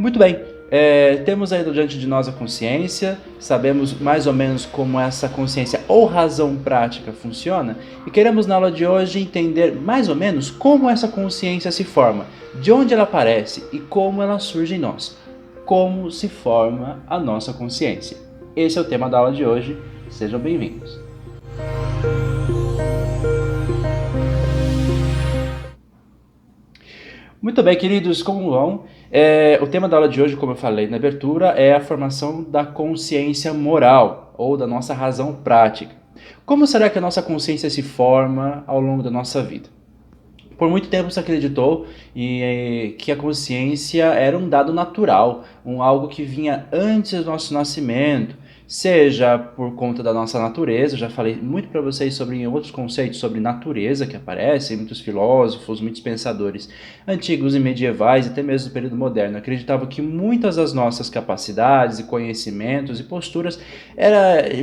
Muito bem, temos aí diante de nós a consciência, sabemos mais ou menos como essa consciência ou razão prática funciona, e queremos na aula de hoje entender mais ou menos como essa consciência se forma, de onde ela aparece e como ela surge em nós. Como se forma a nossa consciência. Esse é o tema da aula de hoje, sejam bem-vindos. Muito bem, queridos, como vão? O tema da aula de hoje, como eu falei na abertura, é a formação da consciência moral, ou da nossa razão prática. Como será que a nossa consciência se forma ao longo da nossa vida? Por muito tempo se acreditou que a consciência era um dado natural, algo que vinha antes do nosso nascimento, seja por conta da nossa natureza. Eu já falei muito para vocês sobre outros conceitos sobre natureza que aparecem, muitos filósofos, muitos pensadores antigos e medievais, até mesmo do período moderno, acreditavam que muitas das nossas capacidades e conhecimentos e posturas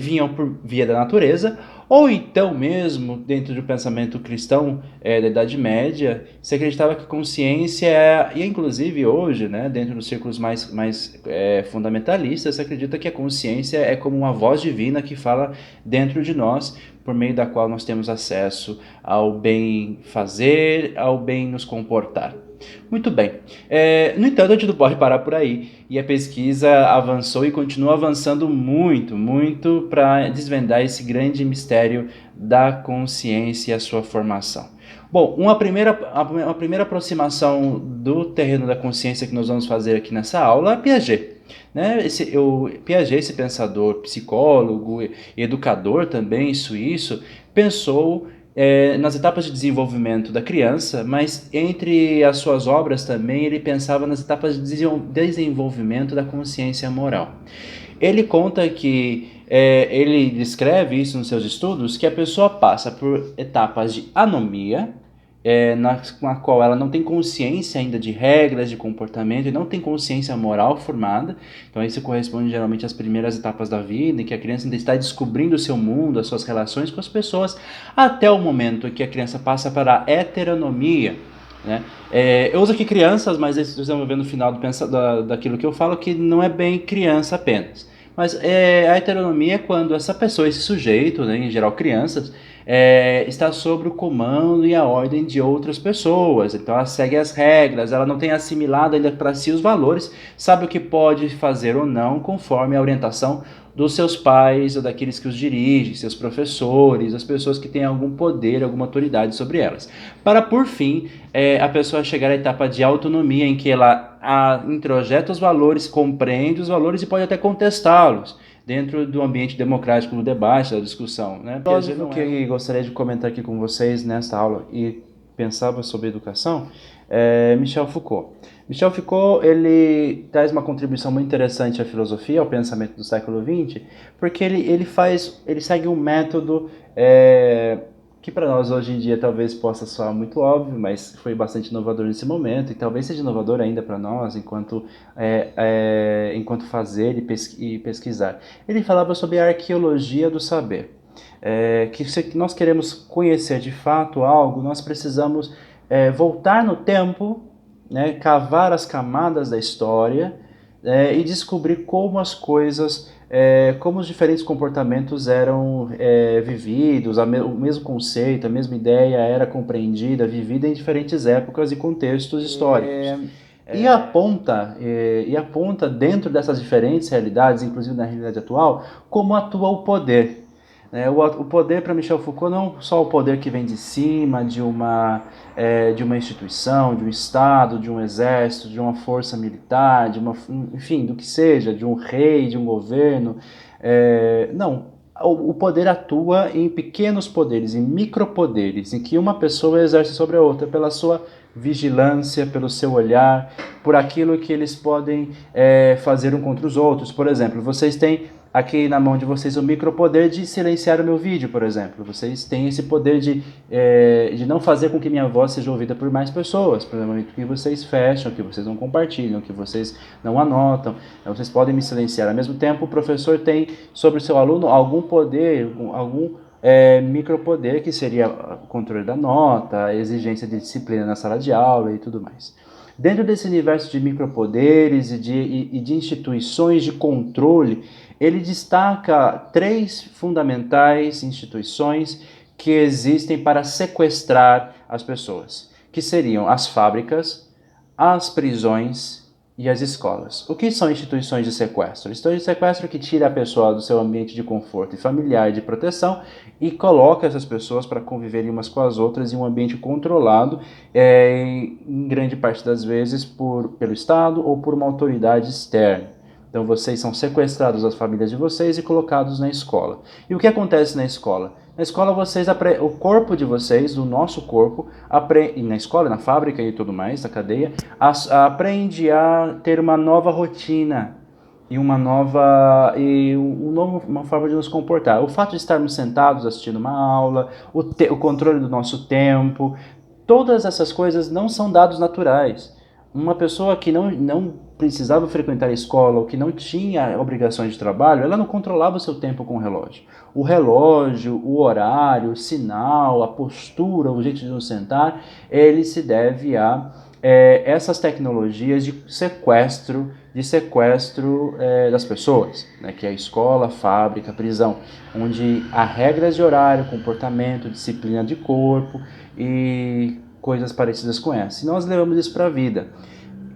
vinham por via da natureza, ou então mesmo, dentro do pensamento cristão da Idade Média, se acreditava que consciência, e inclusive hoje, né, dentro dos círculos mais fundamentalistas, se acredita que a consciência é como uma voz divina que fala dentro de nós, por meio da qual nós temos acesso ao bem fazer, ao bem nos comportar. Muito bem. No entanto, a gente não pode parar por aí. E a pesquisa avançou e continua avançando muito, muito para desvendar esse grande mistério da consciência e a sua formação. Bom, uma primeira aproximação do terreno da consciência que nós vamos fazer aqui nessa aula é Piaget. Né? Piaget, esse pensador, psicólogo e educador também suíço, pensou nas etapas de desenvolvimento da criança, mas entre as suas obras também ele pensava nas etapas de desenvolvimento da consciência moral. Ele conta que, ele descreve isso nos seus estudos, que a pessoa passa por etapas de anomia, na qual ela não tem consciência ainda de regras de comportamento e não tem consciência moral formada. Então isso corresponde geralmente às primeiras etapas da vida, em que a criança ainda está descobrindo o seu mundo, as suas relações com as pessoas, até o momento em que a criança passa para a heteronomia. Né? Eu uso aqui crianças, mas vocês vão ver no final daquilo que eu falo que não é bem criança apenas. Mas a heteronomia é quando essa pessoa, esse sujeito, né, em geral crianças, está sob o comando e a ordem de outras pessoas. Então ela segue as regras, ela não tem assimilado ainda para si os valores, sabe o que pode fazer ou não conforme a orientação dos seus pais ou daqueles que os dirigem, seus professores, as pessoas que têm algum poder, alguma autoridade sobre elas. Para, por fim, a pessoa chegar à etapa de autonomia, em que ela introjeta os valores, compreende os valores e pode até contestá-los dentro do ambiente democrático, do debate, da discussão. Né? O filósofo que gostaria de comentar aqui com vocês nesta aula e pensava sobre educação é Michel Foucault. Michel Foucault, ele traz uma contribuição muito interessante à filosofia, ao pensamento do século XX, porque ele segue um método que para nós hoje em dia talvez possa soar muito óbvio, mas foi bastante inovador nesse momento, e talvez seja inovador ainda para nós, enquanto fazer e pesquisar. Ele falava sobre a arqueologia do saber. Que se nós queremos conhecer de fato algo, nós precisamos voltar no tempo, né, cavar as camadas da história e descobrir como as coisas, como os diferentes comportamentos eram vividos, o mesmo conceito, a mesma ideia era compreendida, vivida em diferentes épocas e contextos históricos. E aponta dentro dessas diferentes realidades, inclusive na realidade atual, como atua o poder. O poder para Michel Foucault não só o poder que vem de cima, de uma instituição, de um Estado, de um exército, de uma força militar, enfim, do que seja, de um rei, de um governo. Não. O poder atua em pequenos poderes, em micropoderes, em que uma pessoa exerce sobre a outra pela sua vigilância, pelo seu olhar, por aquilo que eles podem fazer um contra os outros. Por exemplo, vocês têm aqui na mão de vocês o micropoder de silenciar o meu vídeo, por exemplo. Vocês têm esse poder de não fazer com que minha voz seja ouvida por mais pessoas, por exemplo, que vocês fecham, que vocês não compartilham, que vocês não anotam. Então, vocês podem me silenciar. Ao mesmo tempo, o professor tem sobre o seu aluno algum poder, algum micropoder, que seria o controle da nota, a exigência de disciplina na sala de aula e tudo mais. Dentro desse universo de micropoderes e de instituições de controle, ele destaca 3 fundamentais instituições que existem para sequestrar as pessoas, que seriam as fábricas, as prisões e as escolas. O que são instituições de sequestro? Instituições de sequestro que tira a pessoa do seu ambiente de conforto e familiar e de proteção e coloca essas pessoas para conviverem umas com as outras em um ambiente controlado, em grande parte das vezes pelo Estado ou por uma autoridade externa. Então vocês são sequestrados das famílias de vocês e colocados na escola. E o que acontece na escola? Na escola o corpo de vocês, o nosso corpo, e na escola, na fábrica e tudo mais, na cadeia, aprende a ter uma nova rotina e uma forma de nos comportar. O fato de estarmos sentados assistindo uma aula, o controle do nosso tempo, todas essas coisas não são dados naturais. Uma pessoa que não precisava frequentar a escola ou que não tinha obrigações de trabalho, ela não controlava o seu tempo com o relógio. O relógio, o horário, o sinal, a postura, o jeito de nos sentar, ele se deve a essas tecnologias de sequestro das pessoas, né, que é a escola, a fábrica, a prisão, onde há regras de horário, comportamento, disciplina de corpo e coisas parecidas com essa. E nós levamos isso para a vida.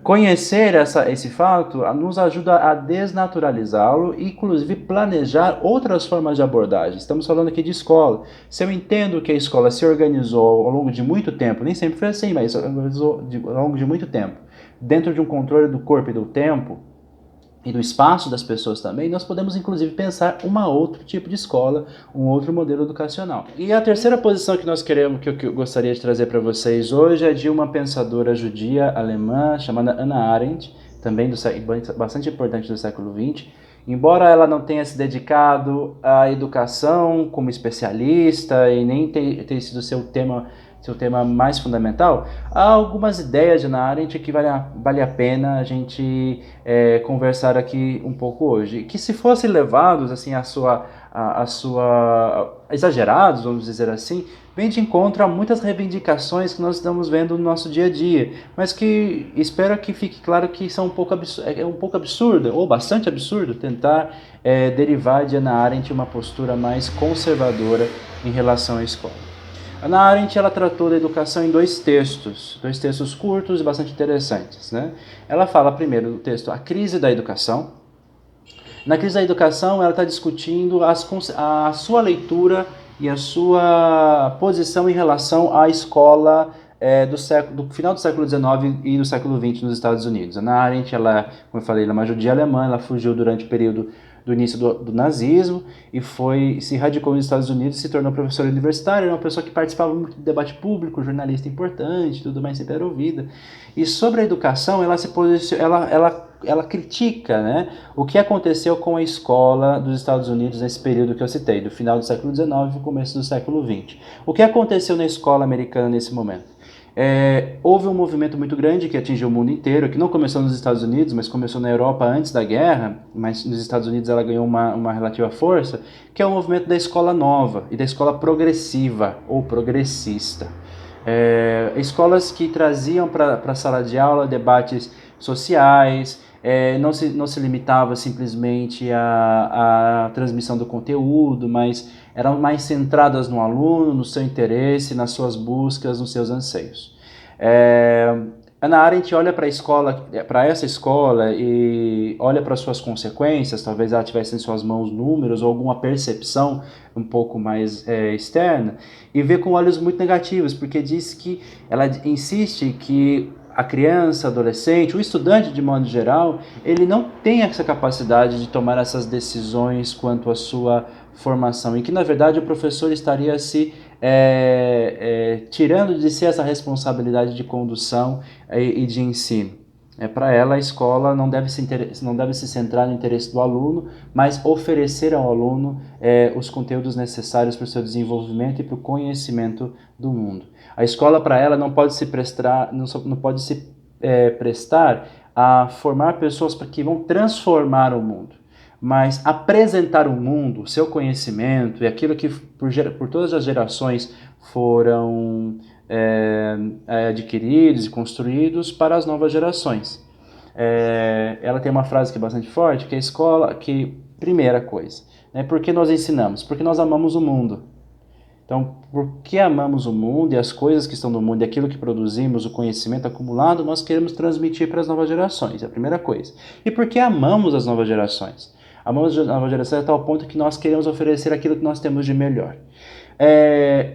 Conhecer esse fato nos ajuda a desnaturalizá-lo e, inclusive, planejar outras formas de abordagem. Estamos falando aqui de escola. Se eu entendo que a escola se organizou ao longo de muito tempo, nem sempre foi assim, mas se organizou ao longo de muito tempo, dentro de um controle do corpo e do tempo, e do espaço das pessoas também, nós podemos inclusive pensar outro tipo de escola, um outro modelo educacional. E a terceira posição que eu gostaria de trazer para vocês hoje é de uma pensadora judia alemã chamada Hannah Arendt, também bastante importante do século XX. Embora ela não tenha se dedicado à educação como especialista e nem tenha sido seu tema mais fundamental, há algumas ideias de Hannah Arendt que vale a pena a gente conversar aqui um pouco hoje. Que se fossem levados assim, exagerados, vamos dizer assim, vem de encontro a muitas reivindicações que nós estamos vendo no nosso dia a dia, mas que espero que fique claro que são um pouco absurdo, ou bastante absurdo, tentar derivar de Hannah Arendt uma postura mais conservadora em relação à escola. Hannah Arendt ela tratou da educação em dois textos curtos e bastante interessantes, né? Ela fala primeiro no texto A Crise da Educação. Na Crise da Educação ela está discutindo a sua leitura e a sua posição em relação à escola do final do século XIX e do século XX nos Estados Unidos. Hannah Arendt, ela, como eu falei, ela é uma judia alemã, ela fugiu durante o período do início do nazismo e se radicou nos Estados Unidos e se tornou professora universitária. Era uma pessoa que participava muito do debate público, jornalista importante, tudo mais, sempre era ouvida. E sobre a educação, ela critica, né, o que aconteceu com a escola dos Estados Unidos nesse período que eu citei, do final do século XIX e começo do século XX. O que aconteceu na escola americana nesse momento? Houve um movimento muito grande que atingiu o mundo inteiro, que não começou nos Estados Unidos, mas começou na Europa antes da guerra, mas nos Estados Unidos ela ganhou uma relativa força, que é o movimento da escola nova e da escola progressiva ou progressista. Escolas que traziam para a sala de aula debates sociais, não se limitava simplesmente à transmissão do conteúdo, mas eram mais centradas no aluno, no seu interesse, nas suas buscas, nos seus anseios. Hannah Arendt olha para essa escola e olha para suas consequências, talvez ela tivesse em suas mãos números ou alguma percepção um pouco mais externa, e vê com olhos muito negativos, porque diz que ela insiste que a criança, adolescente, o estudante de modo geral, ele não tem essa capacidade de tomar essas decisões quanto à sua formação, e que na verdade o professor estaria se tirando de si essa responsabilidade de condução e de ensino. Para ela, a escola não deve se centrar no interesse do aluno, mas oferecer ao aluno os conteúdos necessários para o seu desenvolvimento e para o conhecimento do mundo. A escola, para ela, não pode se prestar a formar pessoas que vão transformar o mundo, mas apresentar o mundo, o seu conhecimento e aquilo que por todas as gerações foram adquiridos e construídos para as novas gerações. Ela tem uma frase que é bastante forte, que é a escola, que, primeira coisa, né, por que nós ensinamos? Porque nós amamos o mundo. Então, porque amamos o mundo e as coisas que estão no mundo e aquilo que produzimos, o conhecimento acumulado, nós queremos transmitir para as novas gerações, é a primeira coisa. E porque amamos as novas gerações? Amamos as novas gerações a tal ponto que nós queremos oferecer aquilo que nós temos de melhor.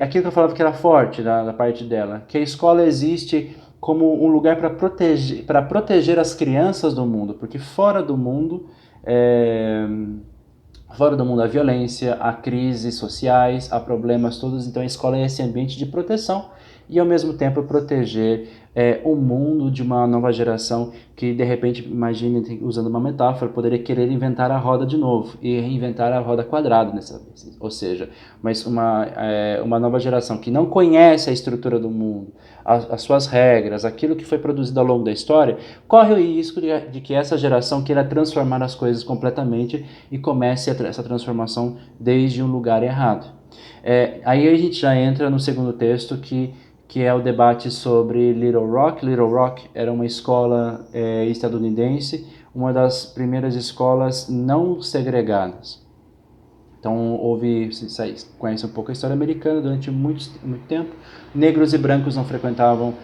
Aquilo que eu falava que era forte da parte dela, que a escola existe como um lugar para proteger as crianças do mundo, porque fora do mundo há violência, há crises sociais, há problemas todos, então a escola é esse ambiente de proteção e ao mesmo tempo proteger o mundo de uma nova geração que de repente, imagine, usando uma metáfora, poderia querer inventar a roda de novo e reinventar a roda quadrada nessa vez. Ou seja, mas uma nova geração que não conhece a estrutura do mundo, as suas regras, aquilo que foi produzido ao longo da história, corre o risco de que essa geração queira transformar as coisas completamente e comece essa transformação desde um lugar errado. Aí a gente já entra no segundo texto que é o debate sobre Little Rock. Little Rock era uma escola estadunidense, uma das primeiras escolas não segregadas. Então, vocês conhecem um pouco a história americana, durante muito tempo, negros e brancos não frequentavam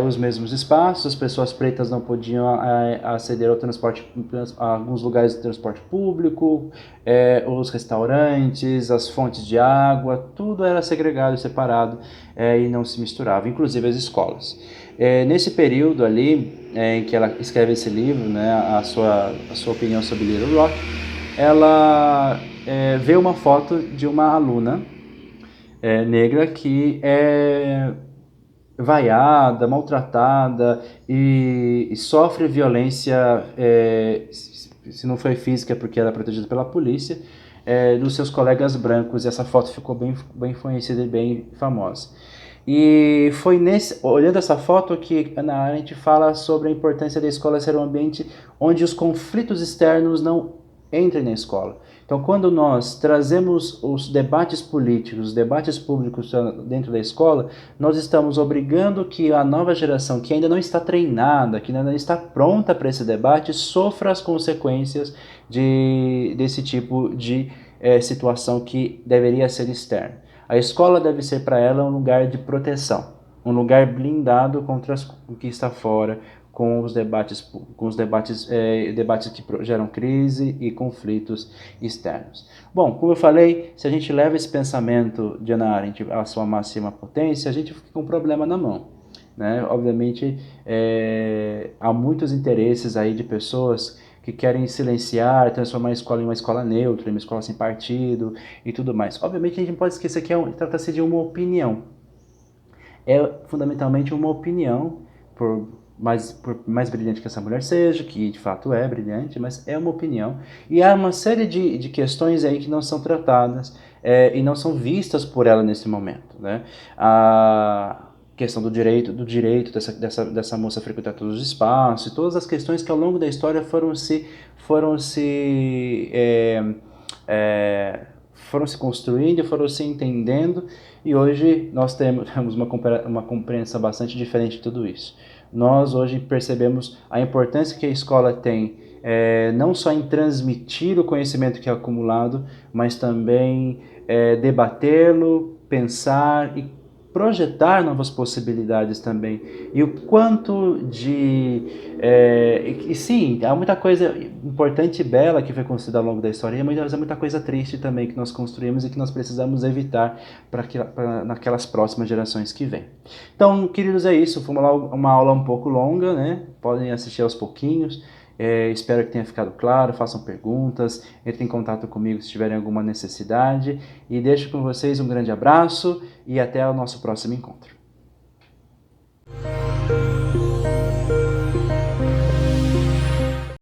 os mesmos espaços, pessoas pretas não podiam aceder ao transporte, a alguns lugares de transporte público, os restaurantes, as fontes de água, tudo era segregado e separado e não se misturava, inclusive as escolas. Nesse período ali, em que ela escreve esse livro, né, a sua opinião sobre Little Rock, ela vê uma foto de uma aluna negra que é vaiada, maltratada e sofre violência, se não foi física porque era protegida pela polícia, dos seus colegas brancos, e essa foto ficou bem conhecida e bem famosa. E foi olhando essa foto que Hannah Arendt fala sobre a importância da escola ser um ambiente onde os conflitos externos não entrem na escola. Então, quando nós trazemos os debates políticos, os debates públicos dentro da escola, nós estamos obrigando que a nova geração, que ainda não está treinada, que ainda não está pronta para esse debate, sofra as consequências desse tipo de situação que deveria ser externa. A escola deve ser para ela um lugar de proteção, um lugar blindado contra o que está fora, com os debates que geram crise e conflitos externos. Bom, como eu falei, se a gente leva esse pensamento de Hannah Arendt à sua máxima potência, a gente fica com um problema na mão, né? Obviamente, há muitos interesses aí de pessoas que querem silenciar, transformar a escola em uma escola neutra, em uma escola sem partido e tudo mais. Obviamente, a gente não pode esquecer que trata-se de uma opinião. É fundamentalmente uma opinião, por mais brilhante que essa mulher seja, que de fato é brilhante, mas é uma opinião. E há uma série de questões aí que não são tratadas e não são vistas por ela nesse momento, né? A questão do direito dessa moça frequentar todos os espaços, e todas as questões que ao longo da história foram se construindo, foram se entendendo, e hoje nós temos uma compreensão bastante diferente de tudo isso. Nós hoje percebemos a importância que a escola tem, não só em transmitir o conhecimento que é acumulado, mas também debatê-lo, pensar e projetar novas possibilidades também. E o quanto e sim, há muita coisa importante e bela que foi construída ao longo da história, mas há muita coisa triste também que nós construímos e que nós precisamos evitar naquelas próximas gerações que vêm. Então, queridos, é isso. Foi uma aula um pouco longa, né? Podem assistir aos pouquinhos. Espero que tenha ficado claro, façam perguntas, entrem em contato comigo se tiverem alguma necessidade, e deixo com vocês um grande abraço e até o nosso próximo encontro.